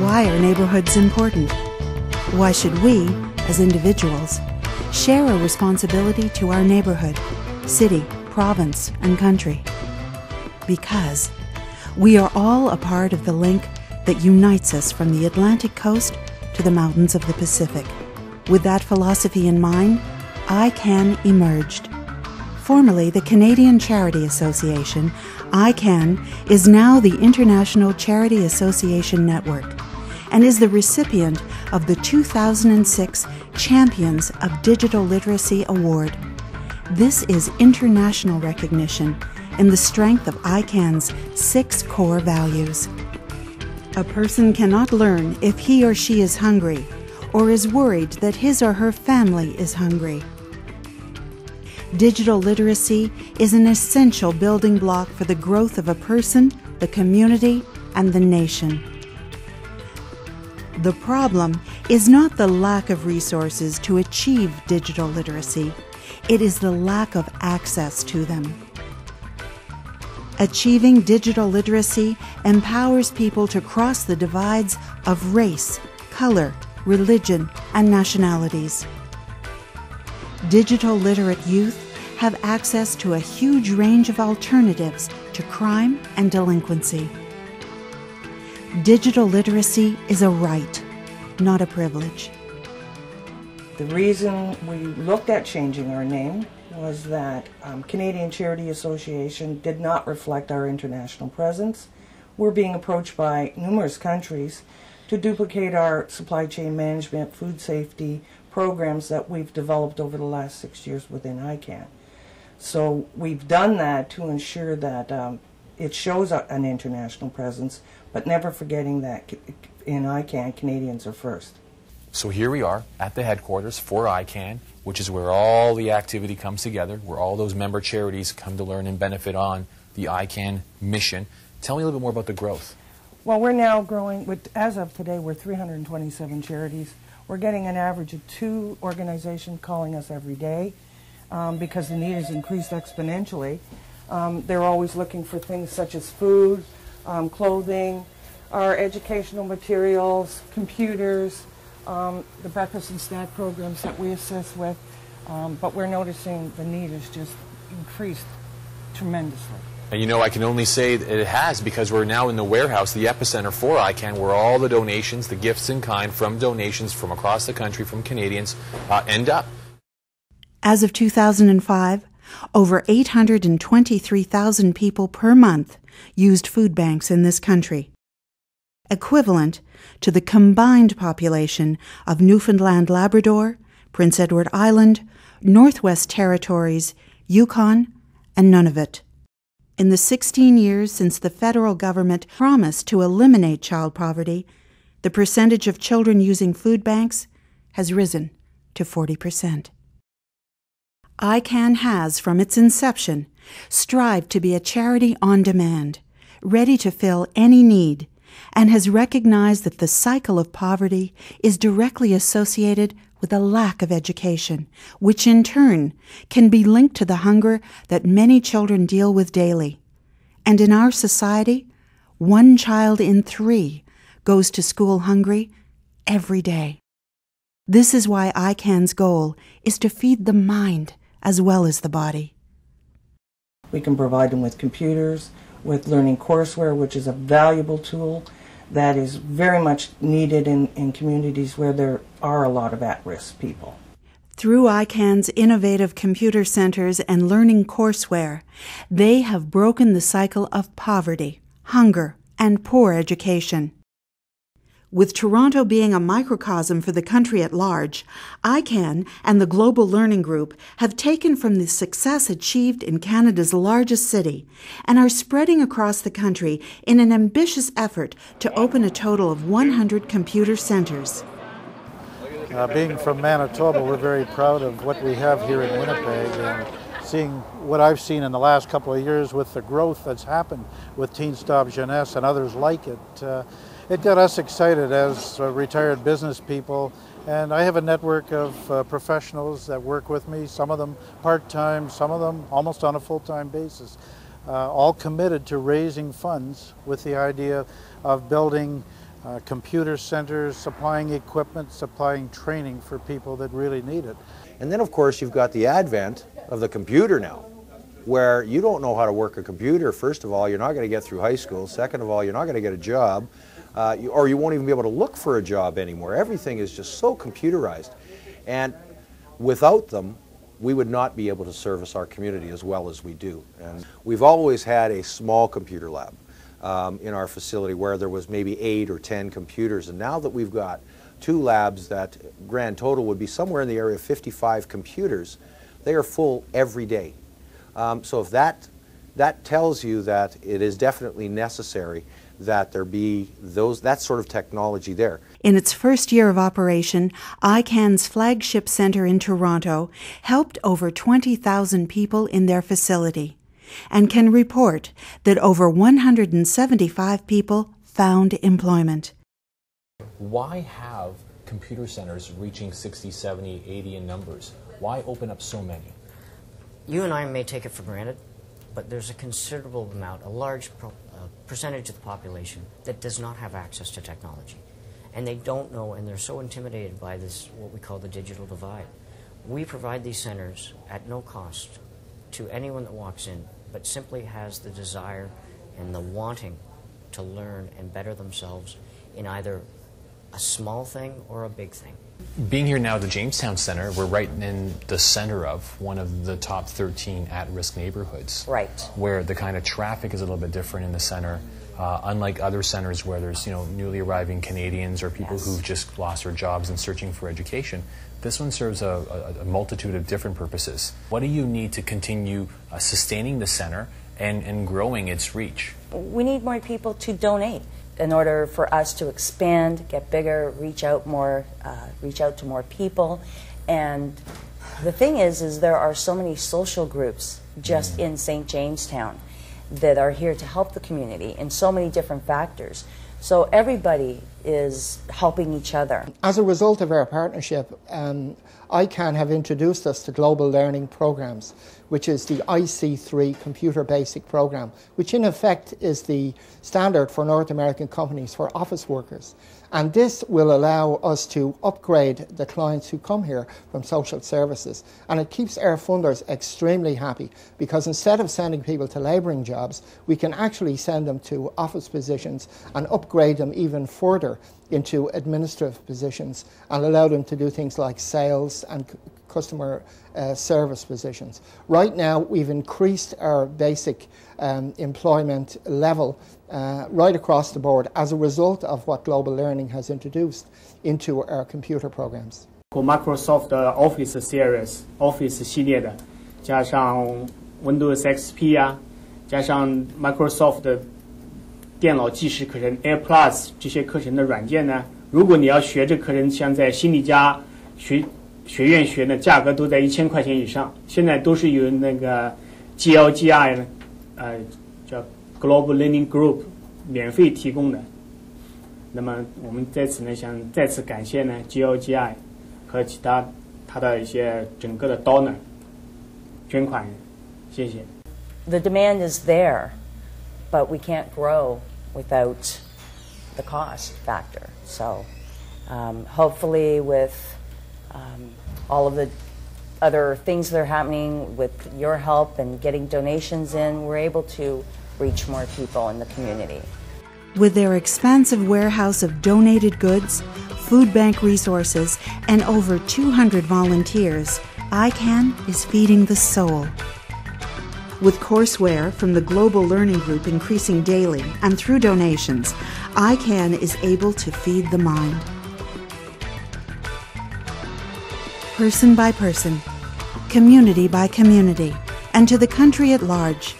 why are neighborhoods important? Why should we, as individuals, share a responsibility to our neighborhood, city, province, and country? Because we are all a part of the link that unites us from the Atlantic coast to the mountains of the Pacific. With that philosophy in mind, iCan emerged. Formerly the Canadian Charity Association, iCan is now the International Charity Association Network and is the recipient of the 2006 Champions of Digital Literacy Award. This is international recognition in the strength of iCan's 6 core values. A person cannot learn if he or she is hungry or is worried that his or her family is hungry. Digital literacy is an essential building block for the growth of a person, the community, and the nation. The problem is not the lack of resources to achieve digital literacy, it is the lack of access to them. Achieving digital literacy empowers people to cross the divides of race, color, religion, and nationalities. Digital literate youth have access to a huge range of alternatives to crime and delinquency. Digital literacy is a right, not a privilege. The reason we looked at changing our name was that Canadian Charity Association did not reflect our international presence. We're being approached by numerous countries to duplicate our supply chain management, food safety programs that we've developed over the last 6 years within iCan. So we've done that to ensure that it shows an international presence, but never forgetting that in iCan, Canadians are first. So here we are at the headquarters for iCan, which is where all the activity comes together, where all those member charities come to learn and benefit on the iCan mission. Tell me a little bit more about the growth. Well, we're now growing, as of today, we're 327 charities. We're getting an average of 2 organizations calling us every day because the need has increased exponentially. They're always looking for things such as food, clothing, our educational materials, computers, the breakfast and snack programs that we assist with. But we're noticing the need has just increased tremendously. And you know, I can only say that it has because we're now in the warehouse, the epicenter for iCan, where all the donations, the gifts in kind from donations from across the country, from Canadians, end up. As of 2005, over 823,000 people per month used food banks in this country, equivalent to the combined population of Newfoundland, Labrador, Prince Edward Island, Northwest Territories, Yukon, and Nunavut. In the 16 years since the federal government promised to eliminate child poverty, the percentage of children using food banks has risen to 40%. iCan has, from its inception, strived to be a charity on demand, ready to fill any need, and has recognized that the cycle of poverty is directly associated with a lack of education, which in turn can be linked to the hunger that many children deal with daily. And in our society, 1 child in 3 goes to school hungry every day. This is why iCan's goal is to feed the mind as well as the body. We can provide them with computers, with learning courseware, which is a valuable tool that is very much needed in communities where there are a lot of at-risk people. Through iCan's innovative computer centers and learning courseware, they have broken the cycle of poverty, hunger, and poor education. With Toronto being a microcosm for the country at large, iCan and the Global Learning Group have taken from the success achieved in Canada's largest city and are spreading across the country in an ambitious effort to open a total of 100 computer centers. Being from Manitoba, we're very proud of what we have here in Winnipeg, and seeing what I've seen in the last couple of years with the growth that's happened with Teen Stop Jeunesse and others like it. It got us excited as retired business people, and I have a network of professionals that work with me, some of them part-time, some of them almost on a full-time basis, all committed to raising funds with the idea of building computer centers, supplying equipment, supplying training for people that really need it. And then of course you've got the advent of the computer now, where you don't know how to work a computer. First of all, you're not going to get through high school. Second of all, you're not going to get a job, or you won't even be able to look for a job anymore. Everything is just so computerized. And without them, we would not be able to service our community as well as we do. And we've always had a small computer lab in our facility where there was maybe 8 or 10 computers. And now that we've got 2 labs that grand total would be somewhere in the area of 55 computers, they are full every day. So if that tells you that it is definitely necessary that there be that sort of technology there. In its first year of operation, iCan's flagship center in Toronto helped over 20,000 people in their facility and can report that over 175 people found employment. Why have computer centers reaching 60, 70, 80 in numbers? Why open up so many? You and I may take it for granted, but there's a considerable amount, a large percentage of the population that does not have access to technology. And they don't know, and they're so intimidated by this, what we call the digital divide. We provide these centers at no cost to anyone that walks in, but simply has the desire and the wanting to learn and better themselves in either a small thing or a big thing. Being here now at the Jamestown Center, we're right in the center of one of the top 13 at-risk neighborhoods. Right. Where the kind of traffic is a little bit different in the center, unlike other centers where there's newly arriving Canadians or people who've just lost their jobs and searching for education. This one serves a multitude of different purposes. What do you need to continue sustaining the center and growing its reach? We need more people to donate in order for us to expand, get bigger, reach out to more people. And the thing is there are so many social groups just in St. Jamestown that are here to help the community in so many different factors. So everybody is helping each other. As a result of our partnership, iCan have introduced us to global learning programs, which is the IC3 Computer Basic Program, which in effect is the standard for North American companies for office workers. And this will allow us to upgrade the clients who come here from social services. And it keeps our funders extremely happy, because instead of sending people to labouring jobs, we can actually send them to office positions and upgrade them even further into administrative positions and allow them to do things like sales and customer service positions. Right now, we've increased our basic employment level right across the board as a result of what Global Learning has introduced into our computer programs. Microsoft Office Series Office 系列的，加上 Windows XP 啊，加上 Microsoft 的电脑即时课程 Air Plus 这些课程的软件呢，如果你要学这课程，像在心理家学院学呢，价格都在1000块钱以上。现在都是由那个 GLGI 叫 Global Learning Group 免费提供的。那么我们在此呢，想再次感谢呢 GLGI 和其他它的一些整个的 donor 捐款人，谢谢。The demand is there, but we can't grow without the cost factor. So hopefully with all of the other things that are happening, with your help and getting donations in, we're able to reach more people in the community. With their expansive warehouse of donated goods, food bank resources, and over 200 volunteers, iCan is feeding the soul. With courseware from the Global Learning Group increasing daily and through donations, iCan is able to feed the mind. Person by person, community by community, and to the country at large,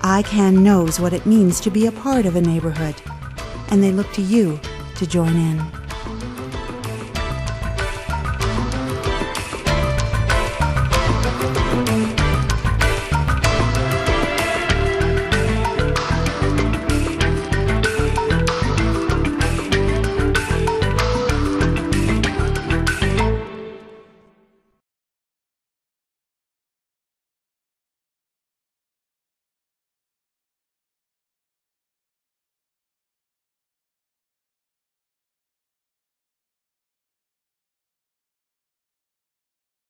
iCan knows what it means to be a part of a neighborhood, and they look to you to join in.